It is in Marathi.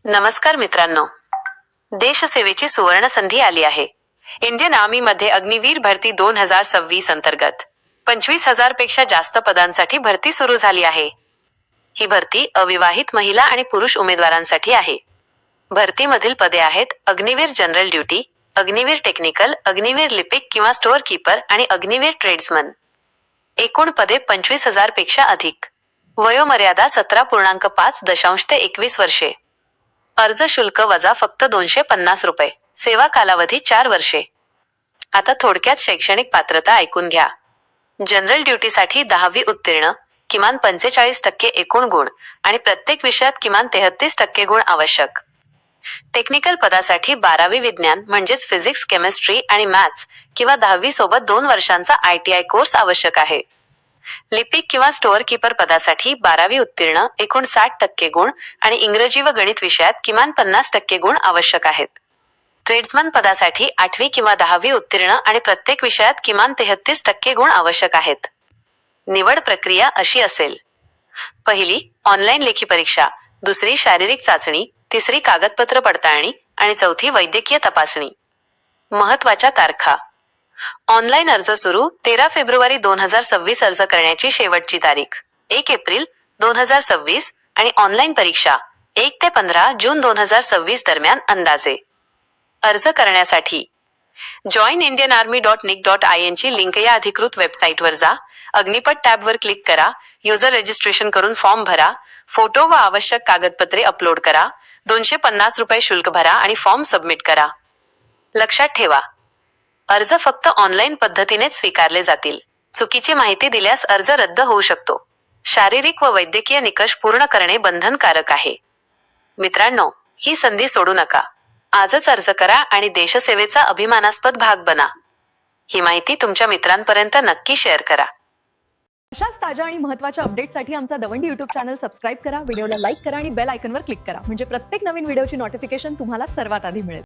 नमस्कार मित्रांनो, देशसेवेची सुवर्ण संधी आली आहे. इंडियन आर्मी मध्ये अग्निवीर भरती 2026 अंतर्गत 25,000 पेक्षा जास्त पदांसाठी भरती सुरू झाली आहे. ही भरती अविवाहित महिला आणि पुरुष उमेदवारांसाठी आहे. भरतीमधील पदे आहेत Agniveer general duty, Agniveer technical, Agniveer लिपिक किंवा स्टोअर कीपर आणि अग्निवीर ट्रेड्समन. एकूण पदे 25,000 पेक्षा अधिक. वयोमर्यादा 17.5 ते 21 वर्षे. अर्ज शुल्क वजा फक्त 250 रुपये. सेवा कालावधी 4 वर्षे. आता थोडक्यात शैक्षणिक पात्रता ऐकून घ्या. जनरल ड्युटीसाठी 10वी उत्तीर्ण, किमान 45% एकूण गुण आणि प्रत्येक विषयात किमान 33% गुण आवश्यक. टेक्निकल पदासाठी 12वी विज्ञान म्हणजेच फिजिक्स, केमिस्ट्री आणि मॅथ्स किंवा 10वी सोबत 2 वर्षांचा ITI कोर्स आवश्यक आहे. लिपिक किंवा स्टोअर कीपर पदासाठी 12वी उत्तीर्ण, एकूण 60% गुण आणि इंग्रजी व गणित विषयात किमान 50% गुण आवश्यक आहेत. ट्रेड्समन पदासाठी 8वी किंवा 10वी उत्तीर्ण आणि प्रत्येक विषयात किमान 33% गुण आवश्यक आहेत. निवड प्रक्रिया अशी असेल: पहिली, ऑनलाईन लेखी परीक्षा, दुसरी शारीरिक चाचणी, तिसरी कागदपत्र पडताळणी आणि चौथी वैद्यकीय तपासणी. महत्त्वाच्या तारखा: ऑनलाईन अर्ज सुरू 13 फेब्रुवारी 2026. अर्ज करण्याची शेवटची तारीख 1 एप्रिल 2026 आणि ऑनलाईन परीक्षा 1 ते 15 जून 2026 दरम्यान अंदाजे. अर्ज करण्यासाठी joinindianarmy.nic.in ची लिंक या अधिकृत वेबसाईटवर जा. अग्निपथ टॅबवर क्लिक करा. युजर रजिस्ट्रेशन करून फॉर्म भरा. फोटो व आवश्यक कागदपत्रे अपलोड करा. 250 रुपये शुल्क भरा आणि फॉर्म सबमिट करा. लक्षात ठेवा, अर्ज फक्त ऑनलाईन पद्धतीनेच स्वीकारले जातील. चुकीची माहिती दिल्यास अर्ज रद्द होऊ शकतो. शारीरिक व वैद्यकीय निकष पूर्ण करणे बंधनकारक आहे. मित्रांनो, ही संधी सोडू नका. आजच अर्ज करा आणि देशसेवेचा अभिमानास्पद भाग बना. ही माहिती तुमच्या मित्रांपर्यंत नक्की शेअर करा. अशाच ताज्या आणि महत्त्वाच्या अपडेटसाठी आमचा दवंडी YouTube चॅनल सबस्क्राईब करा, व्हिडिओला लाईक करा आणि बेल आयकॉनवर क्लिक करा, म्हणजे प्रत्येक नवीन व्हिडिओची नोटिफिकेशन तुम्हाला सर्वात आधी मिळेल.